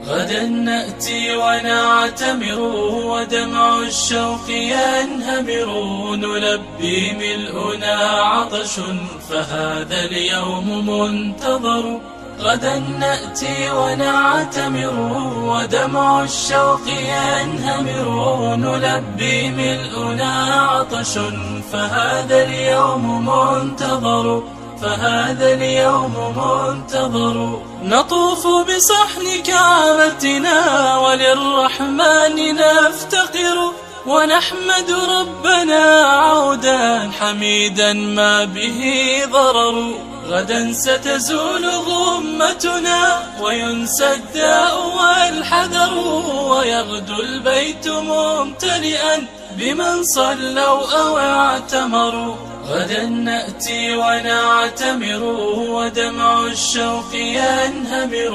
غدا نأتي ونعتمر ودمع الشوق ينهمر، نلبي ملؤنا عطش فهذا اليوم منتظر. غدا نأتي ونعتمر ودمع الشوق ينهمر، نلبي ملؤنا عطش فهذا اليوم منتظر، فهذا اليوم منتظر. نطوف بصحن كعبتنا وللرحمن نفتقر، ونحمد ربنا عودا حميدا ما به ضرر. غدا ستزول غمتنا وينسى الداء والحذر، ويغدو البيت ممتلئا بمن صلوا أو اعتمروا. غدا نأتي ونعتمر ودمع الشوق ينهمر.